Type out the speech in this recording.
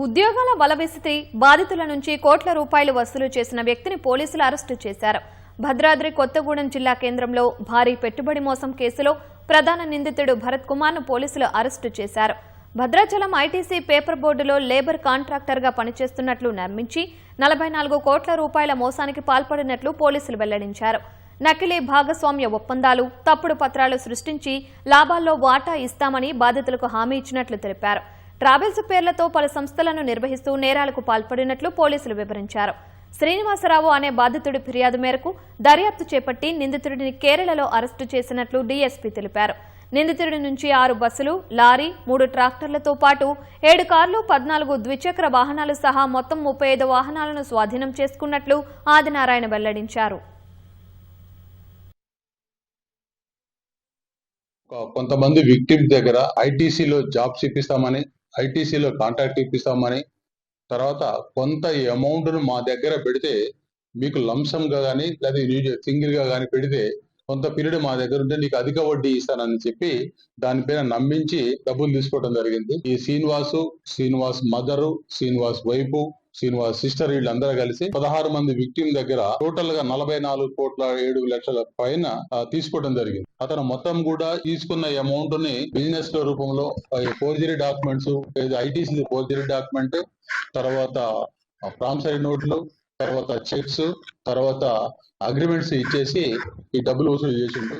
ఉద్యోగాల బలవిసితి బాధితుల నుంచి కోట్ల రూపాయలు వసూలు చేసిన వ్యక్తిని పోలీసులు అరెస్టు చేశారు. భద్రాద్రి కొత్తగూడెం జిల్లా కేంద్రంలో భారీ పెట్టుబడి మోసం కేసులో ప్రధాన నిందితుడు భరత్ కుమార్ను పోలీసులు అరెస్టు చేశారు. భద్రాచలం ఐటీసీ పేపర్ బోర్డులో లేబర్ కాంట్రాక్టర్గా పనిచేస్తున్నట్లు నమ్మించి 44 కోట్ల రూపాయల మోసానికి పాల్పడినట్లు పోలీసులు వెల్లడించారు. నకిలీ భాగస్వామ్య ఒప్పందాలు, తప్పుడు పత్రాలు సృష్టించి లాభాల్లో వాటా ఇస్తామని బాధితులకు హామీ ఇచ్చినట్లు తెలిపారు. ట్రావెల్స్ పేర్లతో పలు సంస్థలను నిర్వహిస్తూ నేరాలకు పాల్పడినట్లు పోలీసులు వివరించారు. శ్రీనివాసరావు అనే బాధితుడి ఫిర్యాదు మేరకు దర్యాప్తు చేపట్టి నిందితుడిని కేరళలో అరెస్టు చేసినట్లు డీఎస్పీ తెలిపారు. నిందితుడి నుంచి 6 బస్సులు, లారీ, 3 ట్రాక్టర్లతో పాటు 7 కార్లు, 14 ద్విచక్ర వాహనాలు సహా మొత్తం 35 వాహనాలను స్వాధీనం చేసుకున్నట్లు ఆదినారాయణ వెల్లడించారు. కొంతమంది విక్టిమ్స్ దగ్గర ఐటీసీలో జాబ్స్ ఇప్పిస్తామని, ఐటీసీలో కాంట్రాక్ట్ ఇప్పిస్తామని, తర్వాత కొంత అమౌంట్ను మా దగ్గర పెడితే మీకు లంసంగా కానీ లేదా సింగిల్గా కానీ పెడితే కొంత పీరియడ్ మా దగ్గర ఉంటే నీకు అధిక వడ్డీ ఇస్తానని చెప్పి దానిపైన నమ్మించి డబ్బులు తీసుకోవడం జరిగింది. ఈ శ్రీనివాస్ మదరు, శ్రీనివాస్ వైపు, శ్రీనివాస్ సిస్టర్ వీళ్ళందరూ కలిసి 16 మంది విక్టిమ్ దగ్గర టోటల్ గా 44 కోట్ల 7 లక్షల పైన తీసుకోవడం జరిగింది. అతను మొత్తం కూడా తీసుకున్న అమౌంట్ ని బిజినెస్ లో రూపంలో forgery documents, ITC forgery document, తర్వాత ప్రామిసరీ నోట్లు, తర్వాత చెక్స్, తర్వాత అగ్రిమెంట్స్ ఇచ్చేసి ఈ డబ్బులు వసూలు చేసిండు.